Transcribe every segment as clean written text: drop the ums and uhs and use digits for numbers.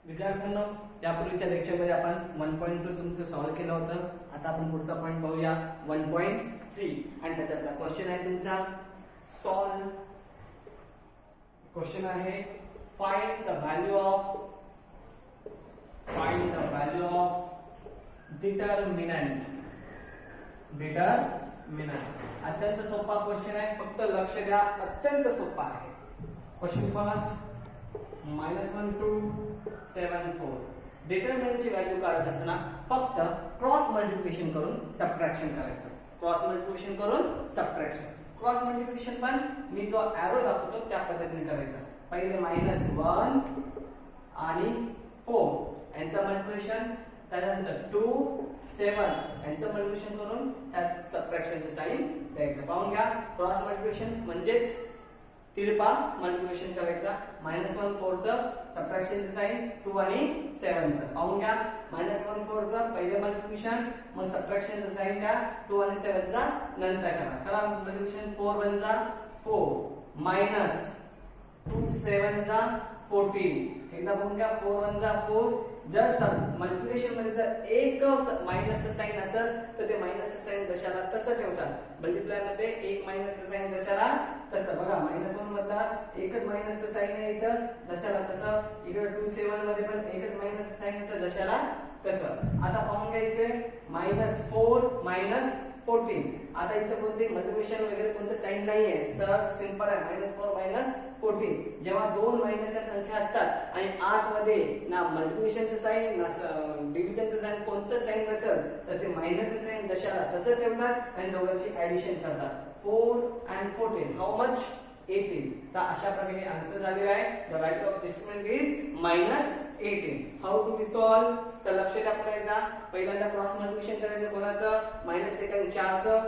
विद्यार्थ्यांनो, यापूर्वीच्या लेक्चरमध्ये आपण 1.2 तुमचं सॉल्व्ह केलं होतं. आता आपण पुढचा पॉइंट पाहूया 1.3 आणि त्याच्यातला क्वेश्चन आहे तुमचा सॉल्व. क्वेश्चन आहे find the value of determinant. अत्यंत सोपा क्वेश्चन आहे, फक्त लक्ष द्या, अत्यंत सोपा आहे. Question first -1 to 7 4. डिटरमिनंटची व्हॅल्यू काढत असताना फक्त क्रॉस मल्टिप्लिकेशन करून सबट्रॅक्शन करायचं. क्रॉस मल्टिप्लिकेशन पण मी जो एरो दाखवतो त्या पद्धतीने करायचं. पहिले -1 आणि 4 यांचं मल्टिप्लिकेशन, त्यानंतर 2 7 यांचं मल्टिप्लिकेशन करून त्यात सबट्रॅक्शनचं साइन द्यायचं. पाहून घ्या, क्रॉस मल्टिप्लिकेशन म्हणजेच तिरपा मल्टिप्लिकेशन करायचा. -1 4 चं सबट्रॅक्शनचं साइन, 2 आणि 7 चं. पाहून घ्या, -1 4 चं पहिले मल्टिप्लिकेशन, मग सबट्रॅक्शनचं साइन द्या, 2 आणि 7 चा नंतर करा. मल्टिप्लिकेशन 4 1 जा 4 -2 7 जा 14. एकदा बघून घ्या, 4 1 जा 4. जर मल्टिप्लिकेशन मध्ये जर एक मायनसचं साइन असेल तर ते मायनसचं साइन जशाला तसं ठेवतात. मल्टिप्लाय मध्ये एक मायनसचं साइन जशाला तसं. बघा, -1 मधला एकच मायनसचं साइन आहे इथं, जशाला तसं. इकडे 2 7 मध्ये पण एकच मायनसचं साइन येतं, जशाला तसं. आता पाहून घ्या, इकडे -4 -14. आता इथे कोणते मल्टिप्लिकेशन वगैरे कोणतं साइन नाहीये, सहज सिंपल आहे. -4 -14. जेव्हा दोन मायनसच्या संख्या असतात आणि आतमध्ये ना मल्टिप्लिकेशनचं साइन ना डिव्हिजनचं साइन कोणतं साइन नसेल तर ते मायनसचं साइन जशाला तसं ठेवतात आणि दोघांची ऍडिशन करतात. 4 and 14 हाऊ मच 18. तर अशा प्रकारे आन्सर झालेला आहे. The value of discriminant is -18. How to be solve? तर लक्ष द्या पुन्हा एकदा. पहिल्यांदा क्रॉस मल्टिप्लिकेशन करायचं कोणाचं, -4 चं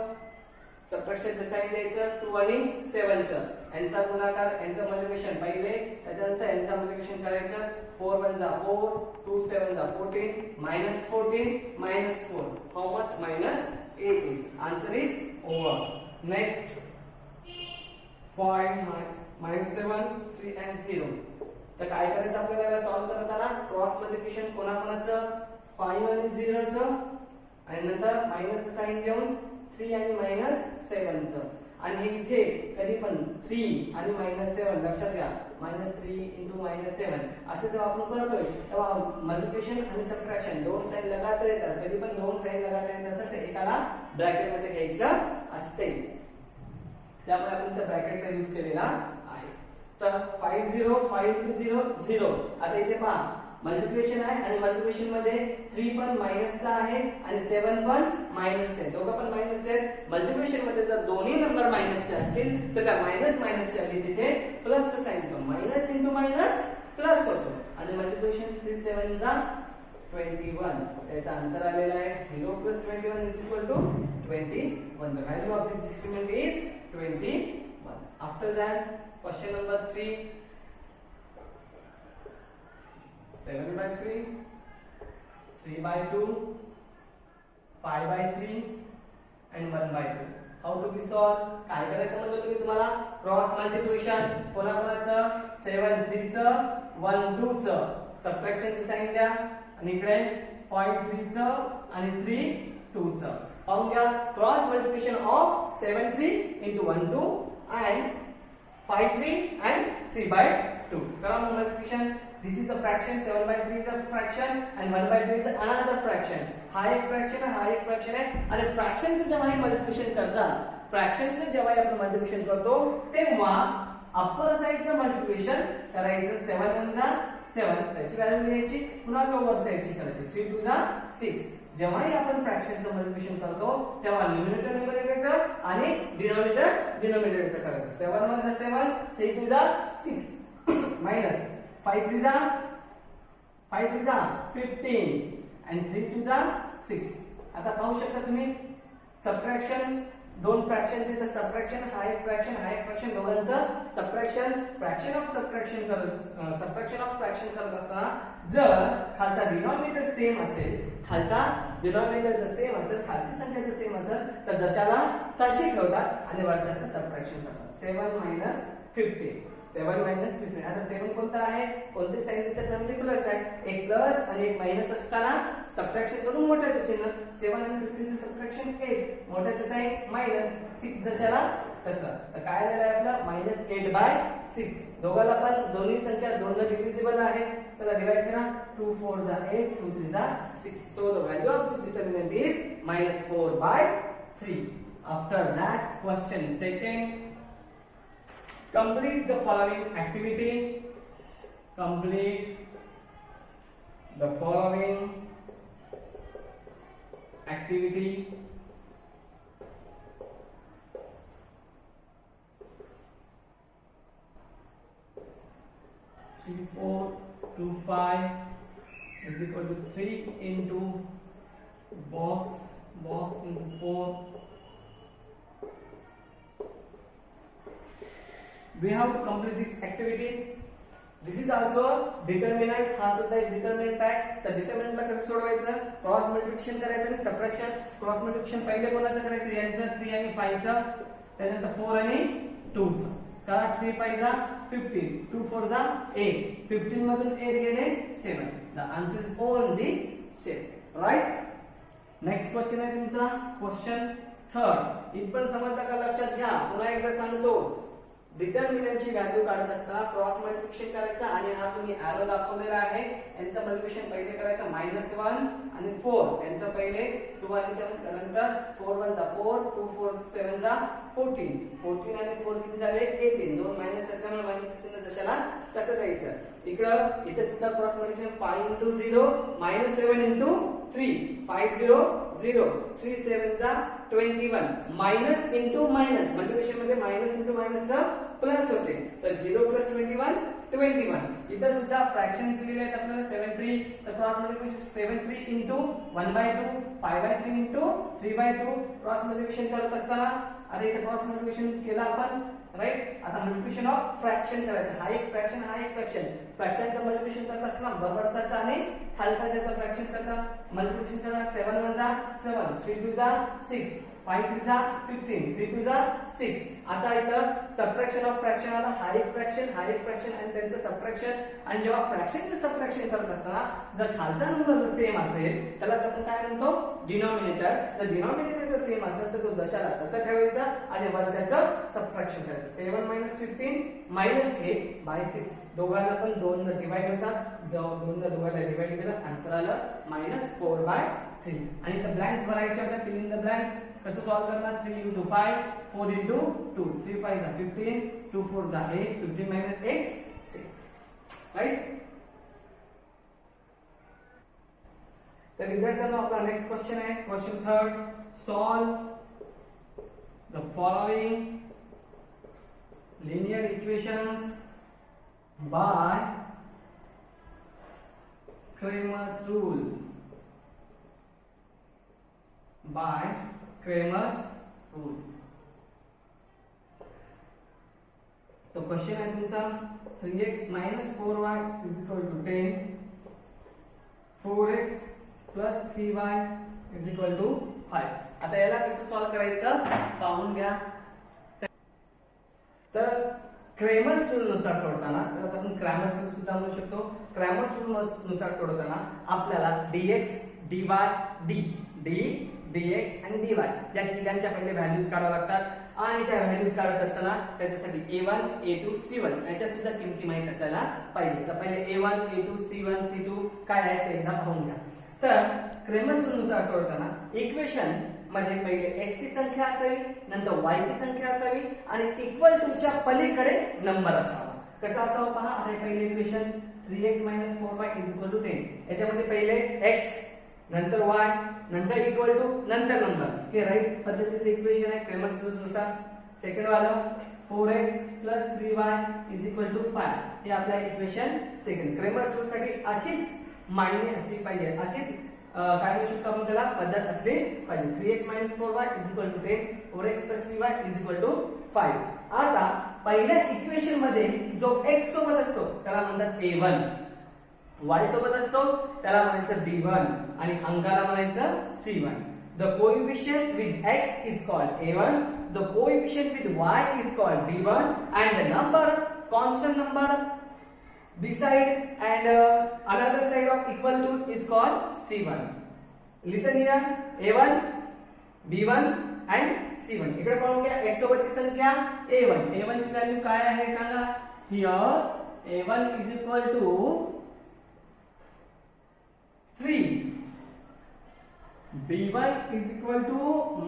सबट्रॅक्शनचं साइन द्यायचं, 2 आणि 7 चं. यांचा गुणाकार, यांचं मल्टिप्लिकेशन पहिले, त्याच्यानंतर यांचा मल्टिप्लिकेशन करायचं. 4 1 जा 4, 2 7 जा 14, -14 -4. How much? -18. Answer is over. Next 5 -7 3 and 0. तर काय करायचं आपल्याला सॉल्व करताना? क्रॉस मल्टिप्लिकेशन कोणाकोणाचं, 5 आणि 0 चं, आणि नंतर मायनस साइन देऊन 3 आणि -7 चं. आणि इथे कधी पण 3 आणि -7 लक्षात घ्या. -3 × -7 असं जेव्हा आपण करतोय तेव्हा मल्टिप्लिकेशन आणि सबट्रॅक्शन दोन साइन लगातार येतात. कधी पण दोन साइन लगातार येत असेल तर एकाला ब्रॅकेट मध्ये घ्यायचं असते, त्यामुळे आपण त्या ब्रॅकेटचा यूज केलेला आहे. तर 5 0 5 × 0 0. आता इथे पहा, मल्टिप्लिकेशन आहे आणि मल्टिप्लिकेशन मध्ये 3 पण मायनसचा आहे आणि 7 पण मायनसचे आहे. दोघं पण मायनसचे आहेत. मल्टिप्लिकेशन मध्ये जर दोन्ही नंबर मायनसचे असतील तर त्या मायनसच्या आधी तिथे प्लसचं साइन येतो. मायनस × मायनस प्लस होतो. आणि मल्टिप्लिकेशन 3 7 जा 21. त्याचा आन्सर आलेला आहे 0 + 21 = 21. The value of this discriminant is 21. After that, question number 3. 7/3, 3/2, 5/3 and 1/2. How to be solve? काय करायचं म्हणलं तुम्ही तुम्हाला? क्रॉस मल्टिप्लिकेशन कोणाकोणाचं, 7 3 चं, 1 2 चं, सबट्रॅक्शनचं साइन द्या. आणि इकडे 5 3 चं आणि 3 2 चं. पाहून घ्या, cross multiplication of 7 3 × 1 2 and 5 3 and 3/2. करा multiplication. This is a fraction. 7/3 is a fraction and 1/2 is another fraction. हा एक फ्रॅक्शन आहे, हा एक फ्रॅक्शन आहे. आणि फ्रॅक्शनचं जेव्हा हे मल्टिप्लिकेशन करतात, फ्रॅक्शनचं जेव्हा आपण मल्टिप्लिकेशन करतो तेव्हा अप्पर साइडचं मल्टिप्लिकेशन करायचं. 7 1 जा 7 त्याची व्हॅल्यू लिहायची, पुन्हा लोअर साइडची करायची. 3 2 जा 6. जेव्हाही आपण फ्रॅक्शनचं मल्टिप्लिकेशन करतो तेव्हा न्यूमरेटर न्यूमरेटरचं आणि डिनॉमिनेटरचं करायचं. 7 1 जा 7, 3 2 जा 6 मायनस 5 3 जा 15 and 3 2 जा 6. आता पाहू शकता तुम्ही सबट्रॅक्शन, दोन फ्रॅक्शन्स आहेत. सबट्रॅक्शन हा एक फ्रॅक्शन दोघांचं सबट्रॅक्शन ऑफ फ्रॅक्शन करत असताना जर खालचा डिनॉमिनेटर सेम असेल, खालची संख्या जर सेम असेल तर जशाला तशी ठेवतात आणि वरच्याचं सबट्रॅक्शन करतात. 7 - 15 7 मायनस 15. आता 7 कोणता आहे, कोणते साइन दिसत नाही म्हणजे प्लस आहे. एक प्लस आणि एक मायनस असताना सबट्रॅक्शन करून मोठ्याचं चिन्ह. 7 आणि 15 चे सबट्रॅक्शन 8, मोठ्याचं साइन मायनस 6 जशाला तसं. तर काय झालं आपलं -8/6. दोघाला पण दोन्ही संख्या 2 ने डिव्हिजिबल आहे. चला डिवाइड करा. 2 4 जा 8, 2 3 जा 6. So the value of this determinant is -4/3. After that, question second. Complete the following activity. Complete the following activity. 3 4 2 5 is equal to 3 into box into 4. We have to complete this activity. This is also determinant. हा सुद्धा एक determinant आहे. तर determinant ला कसं सोडवायचं, cross multiplication करायचं आणि subtraction. Cross multiplication पहिले कोणाचं करायचं, यांचं 3 आणि 5 चं, त्यानंतर 4 आणि 2 चं. का 3 5 जा 15, 2 4 जा 8, 15 मधून 8 गेले 7. The answer is only 7. Right? Next question आहे तुमचा क्वेश्चन थर्ड. इथं समजलं का, लक्षात घ्या. पुन्हा एकदा सांगतो, डिटर्मिनंटची व्हॅल्यू काढत असताना क्रॉस मल्टिप्लिकेशन करायचं आणि हा तुम्ही एरो दाखवलेला आहे, यांचं मल्टिप्लिकेशन पहिले करायचं -1 आणि 4. यांचं पहिले 2 आणि 7, नंतर 4 1 जा 4, 2 4 7 जा 14. 14 आणि 4 किती झाले 18. दोन मायनस असल्यामुळे मायनस चिन्ह जशाला तसं द्यायचं. इकडं इथे सुद्धा क्रॉस मल्टिप्लिकेशन 5 into 0 -7 into 3, 5 0 0, 3 7 जा 21. मायनस इंटू मायनस, मल्टिप्लिकेशन मध्ये मायनस इंटू मायनस चा प्लस होते. तर 0 + 21 21. इथं सुद्धा फ्रॅक्शन दिलेले आहेत आपल्याला 7 3. तर cross multiplication 7 3 into 1/2, 5/3 into 3/2. Cross multiplication करत असताना आता इथे क्रॉस मल्टिप्लिकेशन केलं आपण, राईट. आता मल्टिप्लिकेशन ऑफ फ्रॅक्शन करायचं. हा एक फ्रॅक्शन, हा एक फ्रॅक्शन. फ्रॅक्शनचं मल्टिप्लिकेशन करत असताना बरोबरचा आणि खालचा फ्रॅक्शन करायचा. मल्टिप्लिकेशन करा. 7 1 जा 7, 3 2 जा 6, 5 3 जा 15, 3 2 जा 6. आता इथं सबट्रॅक्शन ऑफ फ्रॅक्शन आला. हा एक फ्रॅक्शन, हा एक फ्रॅक्शन आणि त्यांचं सबट्रॅक्शन. आणि जेव्हा फ्रॅक्शनचं सबट्रॅक्शन करत असताना जर खालचा नंबर जर सेम असेल त्याला आपण काय म्हणतो, डिनॉमिनेटर. जर डिनॉमिनेटर जर सेम असेल तर तो जशाला तसं ठेवायचा आणि वरच्याचं सबट्रॅक्शन करायचं. 7 - 15 -8/6. दोघांना पण 2 ने डिवाइड होतात. 2 ने दोघांना डिवाइड केलं, आन्सर आलं -4/3. आणि इथं ब्लँक्स भरायचे होते. Fill in the blanks. कसं सॉल्व करणार, 3 into 5, 4 into 2, 3 5 जा 15, 2 4 जा 8, 15 - 8 6. राईट. तर विद्यार्थ्यांनो आपला नेक्स्ट क्वेश्चन आहे question third. Solve the following linear equations by Cramer's rule. By Cramer's rule. तो क्वेश्चन आहे तुमचा 3x - 4y = 10, 4x + 3y = 5. आता याला कसं सॉल्व करायचं पाहून घ्या. तर क्रेमर्स रूल नुसार सोडताना, त्याला आपण क्रॅमर्स रूल सुद्धा म्हणू शकतो. क्रॅमर्स रूल नुसार सोडताना आपल्याला dx dy dx आणि dy या तिघांच्या पहिले व्हॅल्यूज काढाव्या लागतात. आणि त्या व्हॅल्यूज काढत असताना त्याच्यासाठी a1 a2 c1 याच्या सुद्धा किमती माहित असायला पाहिजे. तर पहिले a1 a2 c1 c2 काय आहे ते एकदा पाहून घ्या. तर क्रेमर्स रूल नुसार सोडताना इक्वेशन मध्ये पहिले x ची संख्या असावी, नंतर y ची संख्या असावी आणि इक्वल टू च्या पलीकडे नंबर असावा. कसं असावं पहा. आता पहिले इक्वेशन 3x - 4y = 10. याच्यामध्ये पहिले x, नंतर y, नंतर इक्वल टू, नंतर नंबर. हे राईट पद्धतीचे इक्वेशन आहे क्रेमर्स रूल नुसार. सेकंड वाला 4x + 3y = 5. हे आपलं इक्वेशन सेकंड. क्रेमर्स रूल साठी अशीच मांडणी असली पाहिजे, अशीच काय म्हणू शकतो आपण त्याला पद्धत असली पाहिजे. 3x - 4y = 10, 4x + 3y = 5. आता पहिल्या इक्वेशन मध्ये जो x सोबत असतो त्याला म्हणतात a1, y सोबत असतो त्याला म्हणायचं b1 आणि अंकाला म्हणायचं c1. The coefficient with x is called a1, the coefficient with y is called b1 and the number constant number beside and another side of equal to is called C1. Listen here, A1, B1 and C1. इकडे पाहून घ्या x सोबतची संख्या A1. A1 ची value काय आहे सांगा. Here A1 is equal to 3. B1 is equal to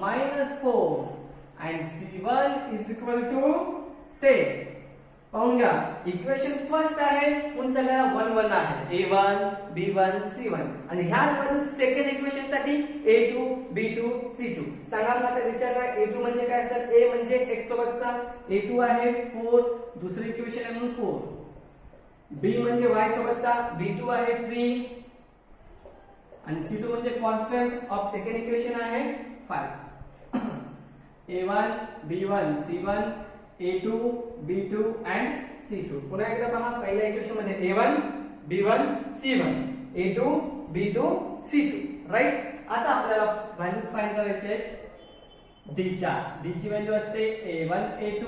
-4 and C1 is equal to 10. पाहून घ्या, इक्वेशन फर्स्ट आहे पण सगळ्याला 1 1 आहे. A1 B1 C1 आणि ह्याच व्हॅल्यू सेकंड इक्वेशन साठी A2 B2 C2. सांगा मला विचार करा, A2 म्हणजे काय सर. A म्हणजे x सोबतचा, A2 आहे 4, दुसरी इक्वेशन आहे म्हणून 4. B म्हणजे y सोबतचा, B2 आहे 3 आणि C2 म्हणजे कॉन्स्टंट ऑफ सेकंड इक्वेशन आहे 5. A1 B1 C1 A2 B2 and C2. पुन्हा एकदा पहा, पहिल्या इक्वेशन मध्ये A1 B1 C1 A2 B2 C2. Right. आता आपल्याला व्हॅल्यूज फाइंड करायचे आहेत D च्या. D ची व्हॅल्यू असते A1 A2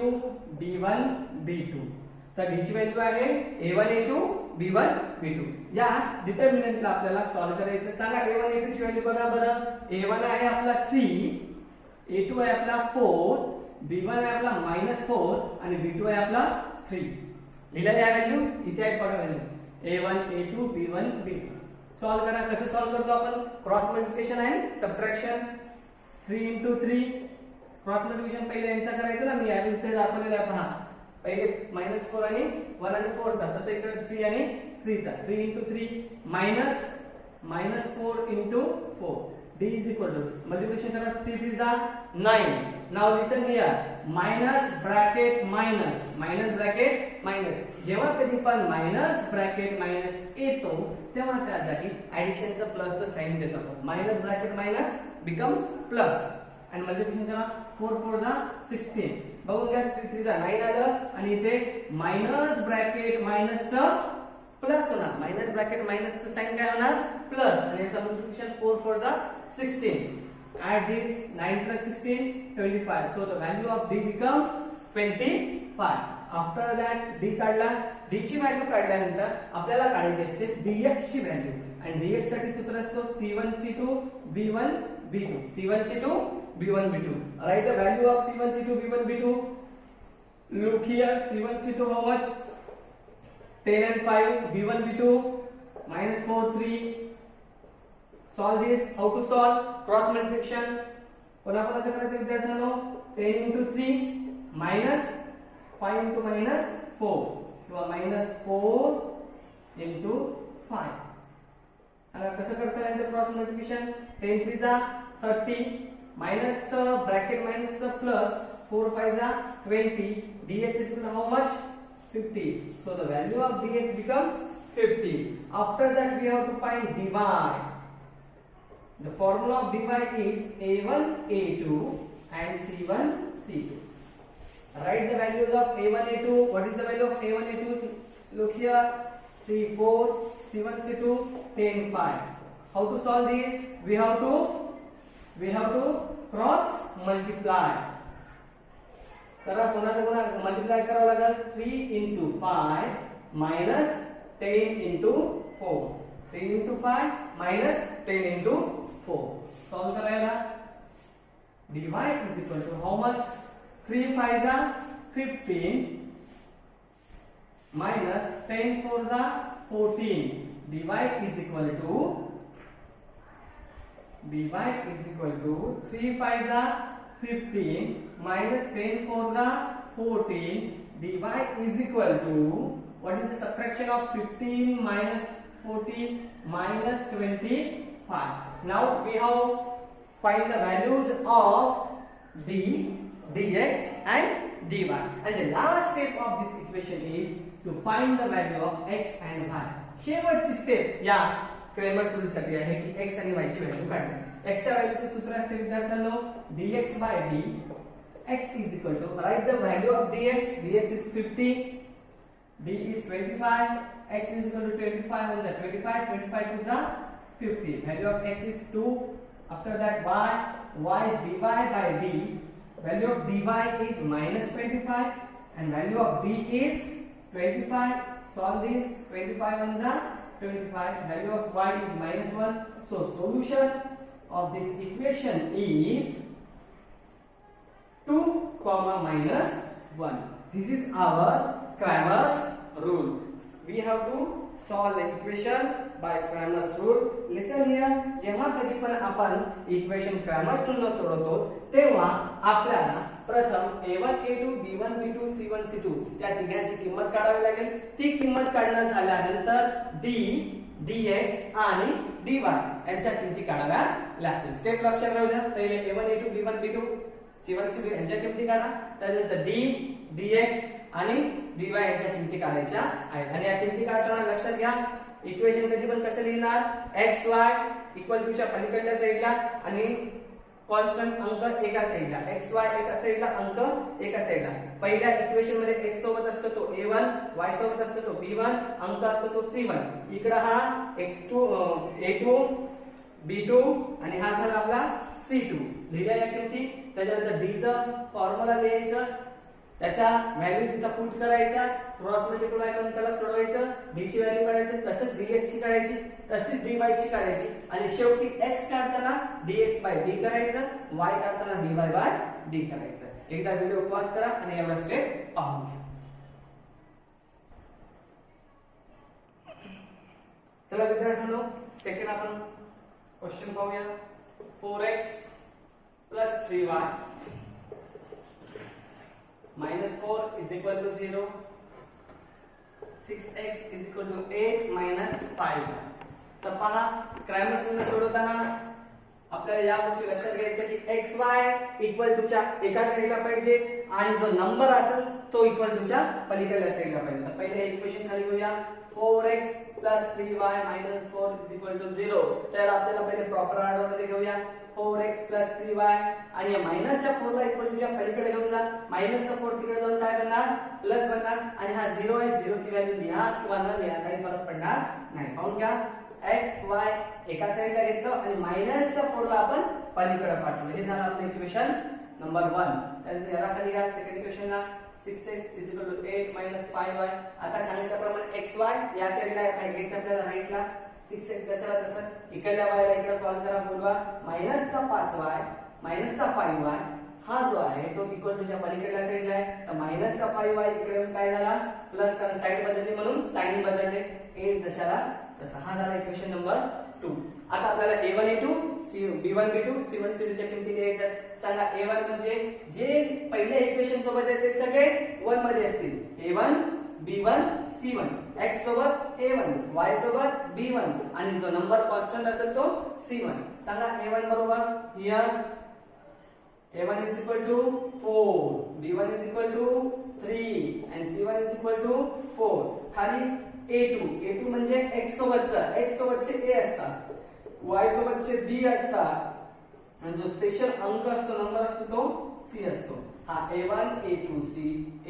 B1 B2. तर D ची व्हॅल्यू आहे A1 A2 B1 B2. या डिटर्मिनंटला आपल्याला सॉल्व करायचं. सांगा A1 A2 ची व्हॅल्यू बघा बरं. A1 आहे आपला 3, A2 आहे आपला 4, B1 आहे आपला -4 आणि B2 आहे आपला 3. लिहिलं या व्हॅल्यू इथे आहे बघा value A1 A2 B1 B2. Solve करा. कसं सॉल्व करतो आपण. क्रॉस मल्टिप्लिकेशन आणि सबट्रॅक्शन. 3 * 3 क्रॉस मल्टिप्लिकेशन पहिले यांचा करायचं ना. मी यादी इथे दाखवलेलं आहे पहा. पहिले -4 आणि 1 आणि 4 चा, तसं इकडे 3 आणि 3 चा. 3 * 3 -4 * 4. D is equal to multiplication करा. 3 3 जा 9. Now listen here, minus bracket minus. जेव्हा कधी पण मायनस ब्रॅकेट मायनस येतो तेव्हा त्या जागी ऍडिशनचं प्लसचं साइन देतो. Minus bracket minus becomes plus आणि मल्टिप्लिकेशन करा. 4 4 जा 16. बघून घ्या, 3 3 जा 9 आलं आणि इथे मायनस ब्रॅकेट मायनसचं प्लस होणार. मायनस ब्रॅकेट मायनसचं साइन काय होणार प्लस आणि याचं मल्टिप्लिकेशन 4 4 जा 16. Add this 9 plus 16 25. So the value of D becomes 25. After that D काढला. D ची व्हॅल्यू काढल्यानंतर आपल्याला काढायची असते dx ची व्हॅल्यू आणि dx साठी सूत्र असतो C1 C2 B1 B2. C1 C2 B1 B2. Write the value of C1 C2 B1 B2. Look here, C1 C2 how much? 10 and 5. B1 B2 -4 3. Solve this. How to solve? Cross multiplication. पुन्हा कोणाचं करायचं विद्यार्थ्यांनो. 10 * 3 minus 5 * -4 किंवा -4 * 5. आता कसं करता येईल cross multiplication. 10 3 जा 30 मायनस ब्रॅकेट मायनसचं प्लस 4 5 जा 20. dx is equal to how much? 50. So the value of dx becomes 50. After that we have to find dy. The formula of dy is a1 a2 and c1 c2. Write the values of a1 a2. What is the value of a1 a2? Look here, 3 4, c1 c2 10 5. How to solve this? We have to cross multiply. करा. पुन्हा multiply करावं लागेल. 3 * 5 minus 10 * 4. 3 * 5 minus 10 * 4. Solve करायला dy is equal to how much? 3 5 जा 15 minus 10 4 जा 14. dy is equal to 3 5 जा 15 minus 10 4 जा 14. dy is equal to, what is the subtraction of 15 minus 14 minus 25. Now we have find the values of d, dx and dy. And the last step of this equation is to find the value of x and y. शेवटची step या Cramer सूत्रासाठी आहे की x आणि y ची value काढणे. x च्या व्हॅल्यूचे सूत्र असते विद्यार्थ्यांनो dx by d. x is equal to, write the value of dx. dx is 50, d is 25, x is equal to 25 on the 25 to the 50. Value of x is 2. After that y is dy by d. Value of dy is -25 and value of d is 25. Solve this. 25 ones are 25. Value of y is -1. So solution of this equation is 2, -1. This is our Cramer's rule. We have to solve the equations by Cramer's rule. Listen here. जेव्हा कधी पण आपण equation Cramer's rule सोडवतो तेव्हा आपल्याला प्रथम a1 a2 b1 b2 c1 c2 त्या तिघांची किंमत काढावी लागेल. ती किंमत काढणं झाल्यानंतर d dx आणि dy यांच्या किमती काढाव्या लागतील. स्टेप लक्षात राहू द्या. पहिले a1 a2 b1 b2 c1 c2 यांच्या किमती काढा. त्यानंतर d dx आणि dy यांच्या किमती काढायच्या आहेत. आणि या किमती काढताना लक्षात घ्या इक्वेशन कधी पण कसं लिहिणार xy इक्वल टू च्या पलीकडल्या साईडला आणि कॉन्स्टंट अंक एका साईडला, xy एका साईडला, अंक एका साईडला. पहिल्या इक्वेशन मध्ये x सोबत असतो तो a1, y सोबत असतो तो b1, अंक असतो तो c1. इकडे हा x2 a2 b2 आणि हा झाला आपला c2. लिहिल्या या किमती. त्याच्यानंतर d चं फॉर्म्युला लिहायचं, त्याच्या व्हॅल्यूज इथं पुट करायच्या, क्रॉस मल्टिप्लाय करून त्याला सोडवायचं, d ची व्हॅल्यू काढायची, तसंच dx ची काढायची, तसेच dy ची काढायची आणि शेवटी x काढताना dx by d करायचं, y काढताना dy by d करायचं. एकदा व्हिडिओ पॉज करा आणि एवढा स्टेप पाहून घ्या. चला विद्यार्थ्यांनो सेकंड आपण क्वेश्चन पाहूया. 4x plus 3y minus 4 is equal to 0. 6x is equal to 8 minus 5. तर पहा क्रॅमर्स रूल सोडवताना आपल्याला या गोष्टी लक्षात घ्यायच्या की xy इक्वल टू च्या एका साईडला पाहिजे आणि जो नंबर असेल तो इक्वल टू च्या पलीकडल्या साईडला पाहिजे. तर पहिले इक्वेशन खाली घेऊया. 4x plus 3y minus 4 is equal to 0. तर आपल्याला पहिले प्रॉपर ऑर्डर मध्ये घेऊया. 4x plus 3y आणि या मायनसच्या 4 ला इक्वल टू च्या पलीकडे घेऊन जा. मायनसचा 4 तिकडे जाऊन काय बनणार प्लस बनणार आणि हा 0 आहे. 0 ची व्हॅल्यू लिहा किंवा न लिहा काही फरक पडणार नाही. पाहून घ्या x y एका साईडला घेतलं आणि मायनसच्या 4 ला आपण पलीकडे पाठवलं. हे झालं आपलं इक्वेशन नंबर 1. त्यानंतर याला खाली घ्या second इक्वेशनला. 6x is equal to 8 minus 5y. आता सांगितल्याप्रमाणे xy या साईडला आहे, घ्यायचं आपल्याला राईटला. 6x कशाला तसं इकडल्या y ला इकडे कॉल करा, बोलवा मायनसचा 5y मायनसचा 5y हा जो आहे तो इक्वल टू च्या पलीकडल्या साईडला आहे. तर मायनसचा 5y इकडे येऊन काय झाला प्लस, कारण साईड बदलली म्हणून साइन बदलले. 8 जशाला तसा. हा झाला इक्वेशन नंबर 2. आता आपल्याला a1 a2 b1 b2 c1 c2 च्या किमती लिहायच्या. सांगा a1 म्हणजे जे पहिल्या इक्वेशन सोबत आहे ते सगळे 1 मध्ये असतील. a1 b1 c1 x सोबत a1 y सोबत b1 आणि जो नंबर कॉन्स्टंट असेल तो c1. सांगा a1 बरोबर here a1 is equal to 4, b1 is equal to 3 and c1 is equal to 4. खाली a2 म्हणजे x सोबतचा, x सोबतचे a असतात, y सोबतचे b असतात आणि जो स्पेशल अंक असतो नंबर असतो तो c असतो. हा a1 a2 c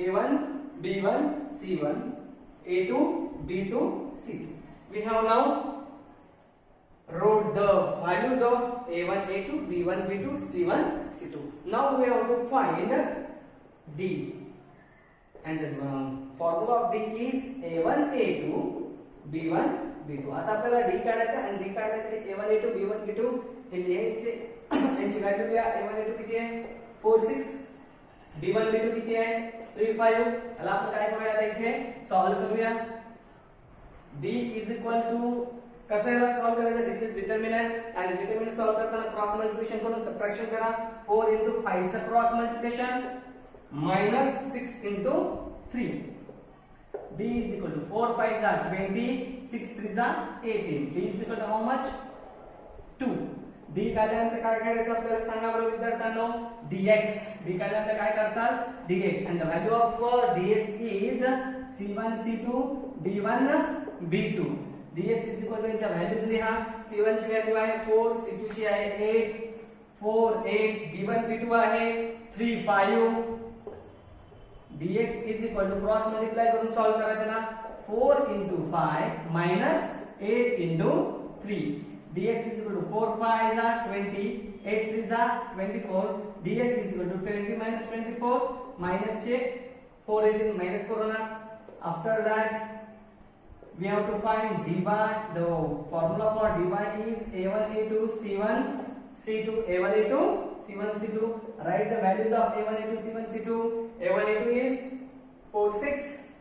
a1 b1 c1 a2 b2 c2. We have now wrote the values of a1 a2 b1 b2 c1 c2. Now we have to find d and the formula of d is a1 a2 b1 b2. आता आपल्याला d काढायचा आणि d काढण्यासाठी a1 a2 b1 b2 हे लिहायचे. यांची value लिहा. a1 a2 किती आहे 4 6, b1 b2 किती आहे 3 5. याला आपण काय करूया आता इथे सॉल्व करूया. d is equal to कसं याला सॉल्व करायचं, दिस इज डिटर्मिनंट आणि डिटर्मिनंट सॉल्व करताना क्रॉस मल्टिप्लिकेशन करून सबट्रॅक्शन करा. 4 into 5 चा cross multiplication minus 6 into 3. d is equal to 4 5 are 20, 6 3 are 18. d is equal to how much 2. d काढल्यानंतर काय करायचं आपल्याला सांगा बरं विद्यार्थ्यांनो. dx d काढल्यानंतर काय करताल dx and the value of dx is c1 c2 b1 b2. dx is equal to याच्या व्हॅल्यूज लिहा. c1 ची व्हॅल्यू आहे 4, c2 ची आहे 8, 4 8, b1 b2 आहे 3 5. dx is equal to cross multiply करून सॉल्व करायचं ना. 4 into 5 minus 8 into 3. dx is equal to 4 5 are 20, 8 3 are 24. dx is equal to 20 minus 24 minus चे 4 येतील minus 4 होणार. After that, we have to find dy. The formula for dy is a1 a2 c1 c2 a1 a2 c1 c2. Write the values of a1 a2 c1 c2. a1 a2 is 4 6,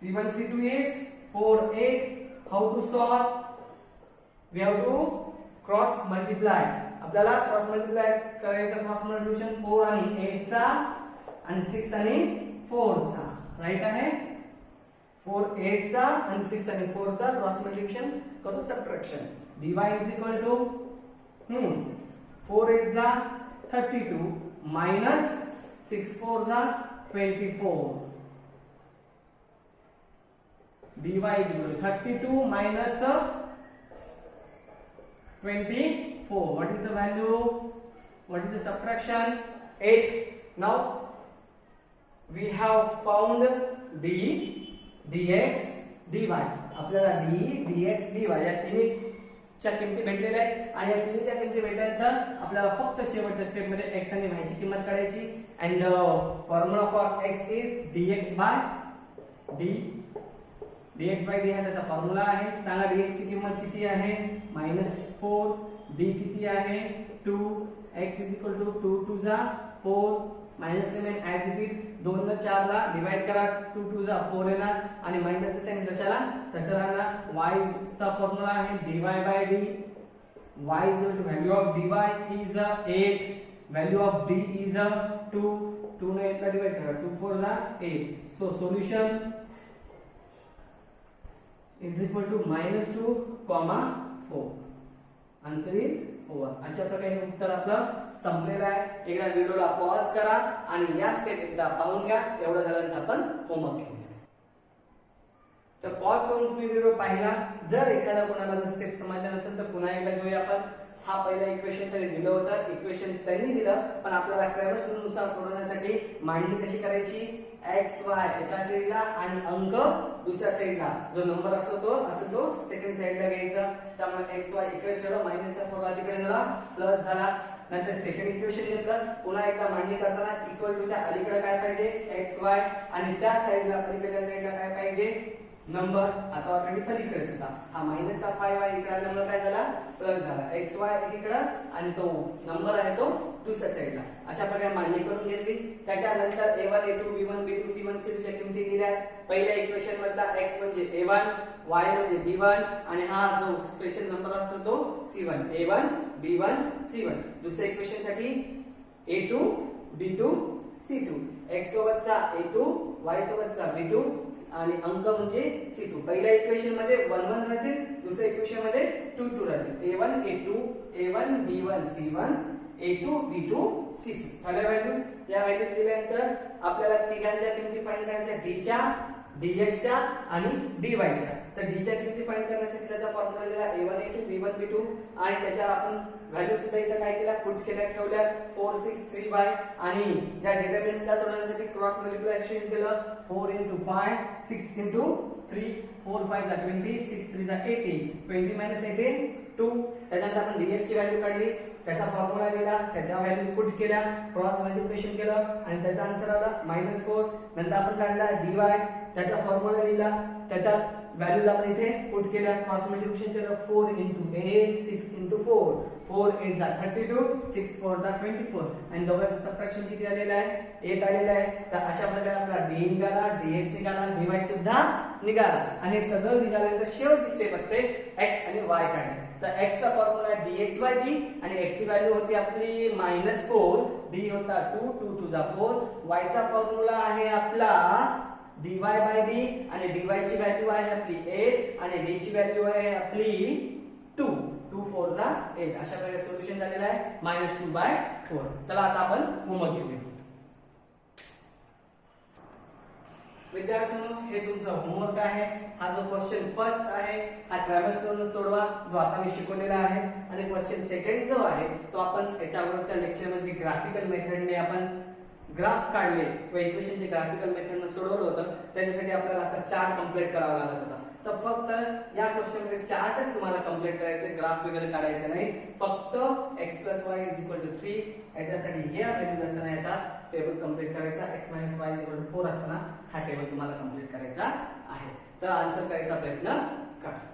c1 c2 is 4 8. How to solve? We have to cross multiply. आपल्याला cross multiply करायचं. Cross multiplication 4 आणि 8 चा आणि 6 आणि 4 चा. Right आहे. 4 8 चा आणि 6 आणि 4 चा क्रॉस मल्टिप्लिकेशन करू subtraction. dy is equal to 4 8 जा 32 minus 6 4 जा 24. dy is equal to 32 minus 24. What is the value? What is the subtraction? 8. Now we have found d dx dy. आपल्याला d dx dy या तिन्हीच्या किमती भेटलेल्या आहेत आणि या तिन्हीच्या किमती भेटल्यानंतर आपल्याला फक्त शेवटच्या स्टेप मध्ये x आणि y ची किंमत काढायची. And formula for x is dx by d. dx by d हा त्याचा फॉर्म्युला आहे. सांगा dx ची किंमत किती आहे? -4. d किती आहे? 2. x is equal to 2 2 जा 4 -7 as it is. 2 ने 4 ला डिवाइड करा. 2 2 जा 4 येणार आणि मायनसचं साइन जशाला तसं राहणार. y चा फॉर्म्युला आहे dy by d. y is equal to value of dy is 8. value of d is 2. 2 ने 8 ला डिवाइड करा. 2 4 जा 8. so solution is equal to -2, 4. Answer is over. अशा प्रकारे उत्तर आपलं संपलेलं आहे. एकदा व्हिडिओला पॉज करा आणि या स्टेप एकदा पाहून घ्या. एवढं झाल्यानंतर आपण होमवर्क घेऊया. तर पॉज करून तुम्ही व्हिडिओ पाहिला. जर एखादा कोणाला जर स्टेप समजला नसेल तर पुन्हा एकदा घेऊया आपण. हा पहिला इक्वेशन तरी दिलं होतं. इक्वेशन त्यांनी दिलं पण आपल्याला क्रॅमर्स रूलनुसार सोडवण्यासाठी मांडणी कशी करायची? x y एका साईडला आणि अंक दुसऱ्या साईडला. जो नंबर असतो तो सेकंड साईडला घ्यायचा. त्यामुळे x y इकडे ठेवला, मायनसचा 4 तिकडे झाला, प्लस झाला. नंतर सेकंड इक्वेशन घेतलं. पुन्हा एकदा मांडणी करताना इक्वल टू च्या अलीकडे काय पाहिजे? x y आणि त्या साईडला पलीकडच्या साईडला काय पाहिजे? नंबर. आता ऑलरेडी पलीकडेच होता. हा मायनसचा 5y इकडे आल्यामुळे काय झाला? प्लस झाला. x y इकडे आणि तो नंबर आहे तो दुसऱ्या साईडला. अशा प्रकारे मांडणी करून घेतली. त्याच्यानंतर a1 a2 b1 b2 c1 c2 च्या किमती दिल्या. पहिल्या इक्वेशन मधला x म्हणजे a1 y म्हणजे b1 आणि हा जो स्पेशल नंबर असतो तो c1. a1 b1 c1. दुसऱ्या इक्वेशन साठी a2 b2 c2. x सोबतचा a2 y सोबतचा b2 आणि अंक म्हणजे c2. पहिल्या इक्वेशन मध्ये 1 1 राहतील, दुसऱ्या इक्वेशन मध्ये 2 2 राहतील. a1 a2 a1 b1 c1 a2 b2 c2. झाल्या व्हॅल्यूज. या व्हॅल्यूज दिल्यानंतर आपल्याला तिघांच्या किमती फाइंड करायच्या. d च्या dx च्या आणि dy च्या. तर d च्या किमती फाइंड करण्यासाठी त्याचा फॉर्म्युला दिला a1 a2 b1 b2 आणि त्याच्या आपण व्हॅल्यू सुद्धा इथे काय केल्या? पुट केल्या, ठेवल्या. 4 6 3y आणि या डिटरमिनंटला सोडवण्यासाठी क्रॉस मल्टिप्लिकेशन केलं. 4 * 5 6 * 3 4 5 जा 20 6 3 जा 80 20 - 18 2. त्यानंतर आपण dx ची व्हॅल्यू काढली. त्याचा फॉर्म्युला लिहिला, त्याच्या व्हॅल्यूज पुट केल्या, क्रॉस मल्टिप्लिकेशन केलं आणि त्याचा आन्सर आला -4. नंतर आपण काढला dy. त्याचा फॉर्म्युला लिहिला, त्याच्या व्हॅल्यूज आपण इथे पुट केल्या, क्रॉस मल्टिप्लिकेशन केलं. 4 * 8 6 * 4 4 8 जा 32 6 4 जा 24 आणि दोघांचं सबट्रॅक्शन किती आलेलं आहे? 8 आलेलं आहे. तर अशा प्रकारे आपला d निघाला, dx निघाला, dy सुद्धा निघाला आणि हे सगळं निघाल्यानंतर शेवटची स्टेप असते x आणि y काढणे. तर x चा फॉर्म्युला आहे dx by d आणि x ची व्हॅल्यू होती आपली -4, d होता 2 2 2 जा 4. y चा फॉर्म्युला आहे आपला dy by d आणि dy ची व्हॅल्यू आहे आपली 8 आणि d ची व्हॅल्यू आहे आपली 2 2 4 जा 8. अशा प्रकारे सोल्युशन झालेलं आहे -2/4. चला आता आपण होमवर्क घेऊया. विद्यार्थ्यांनो हे तुमचा होमवर्क आहे. हा जो क्वेश्चन फर्स्ट आहे हा ट्रॅव्हल्स करून सोडवा जो आता मी शिकवलेला आहे आणि क्वेश्चन सेकंड जो आहे तो आपण याच्यावरच्या लेक्चर मध्ये ग्राफिकल मेथडने आपण ग्राफ काढले किंवा इक्वेशनचे ग्राफिकल मेथडने सोडवलं होतं. त्याच्यासाठी आपल्याला असा चार्ट कंप्लीट करावा लागत होता. तर फक्त या क्वेश्चन मध्ये चार्टच तुम्हाला कंप्लीट करायचे, ग्राफ वगैरे काढायचं नाही. फक्त x + y = 3 याच्यासाठी हे व्हॅल्यूज असताना याचा टेबल कम्प्लीट करायचा. x - y 4 असताना हा टेबल तुम्हाला कम्प्लीट करायचा आहे. तर आन्सर करायचा प्रयत्न करा.